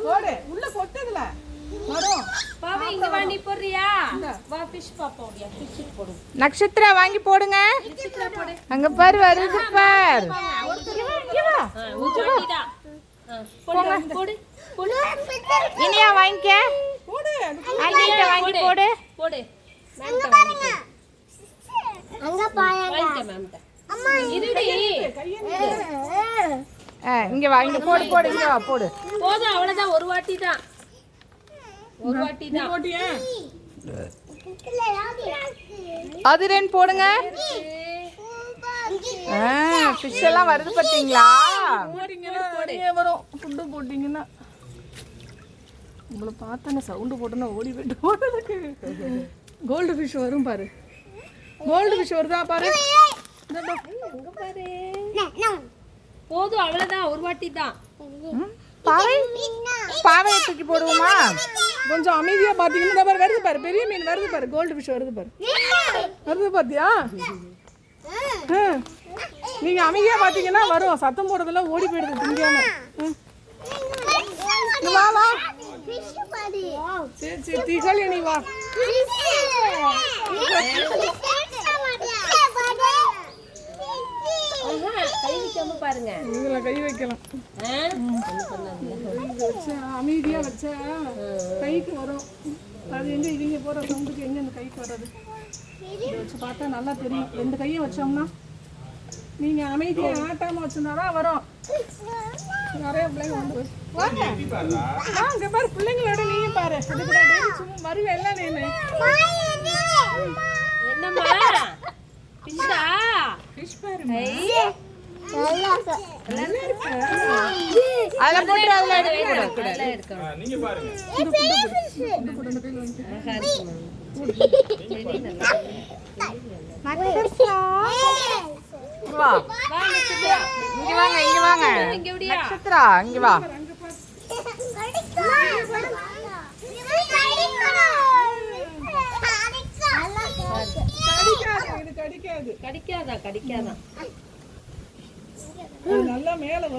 போடு உள்ள கொட்டுதுல வரும். பாவி இங்க வா, நீ போடுறியா? வா ஃபிஷ் பாப்போடியா, ஃபிஷ் போடு. நட்சத்திரா வாங்கி போடுங்க. நட்சத்திரா போடு. அங்க பாரு வருது பார். ஒரு வாட்டிடா. போடு போடு போடு. இனியா வாங்கிக்க. போடு ஆண்டிட்ட வாங்கி போடு. போடு. மேம்ட்ட வாங்கி. அங்க பாருங்க வாங்கிட்ட மேம்ட்ட. அம்மா இருடி. இங்க வா, இங்க போடு போடு, இங்க வா போடு. போதும் அவ்வளவுதான், ஒரு வாட்டி தான். ஒரு வாட்டி தான். போட்டியா? அது ரெண்டு போடுங்க. ஃபிஷ் எல்லாம் வருது பாத்தீங்களா? போட்டீங்கன்னா நிறைய வரும். ஃபுட்டு போட்டீங்கன்னா உங்களை பார்த்தா சவுண்டு போட்டோன்னா ஓடி போயிட்டு போட்டதுக்கு கோல்டு ஃபிஷ் வரும் பாரு. கோல்டு ஃபிஷ் வருதா பாரு. அங்க பாரு. போதும் அவ்வளவுதான், ஒரு வாட்டி தான். பாவை பாவையை தூக்கி போடுவோமா? கொஞ்சம் அமைதியா பாத்தீங்கன்னா பாரு வருது பாரு, பெரிய மீன் வருது பாரு, கோல்டு ஃபிஷ் வருது பாரு. வருது பாத்தியா? நீங்க அமைதியா பாத்தீங்கன்னா வரும், சத்தம் போடுறதுல ஓடி போயிடுது திங்காம. வா வா சரி சரி தீகாளி நீ வா. கை வைக்காம பாருங்க. இதுல கை வைக்கலாம். வச்சா அமைதியா வச்சா கைக்கு வரும். அது எங்க இவங்க போற சவுண்டுக்கு எங்க இந்த கைக்கு வர்றது? இதை வச்சு பார்த்தா நல்லா தெரியும். ரெண்டு கையும் வச்சோம்னா நீங்க அமைதியா ஆட்டாம வச்சிருந்தாதான் வரும். நிறைய பிள்ளைங்க வந்து வாங்க அங்க பாரு, பிள்ளைங்களோட நீயும் பாரு. அது கூட டெய்லி சும்மா வருவே எல்லாம் நீனு. என்னம்மா பிஷ்ஷா? ஃபிஷ் பாரு. அதுல போட்டு அதுல எடுக்க. அதெல்லாம் எடுக்கணும். நீங்க பாருங்க. வா வா நட்சத்திரா. இங்க வாங்க, இங்க வாங்க. இங்க விடியா? நட்சத்திரா இங்க வா. இது கடிக்காது. கடிக்காதா? கடிக்காதா? நல்லா மேல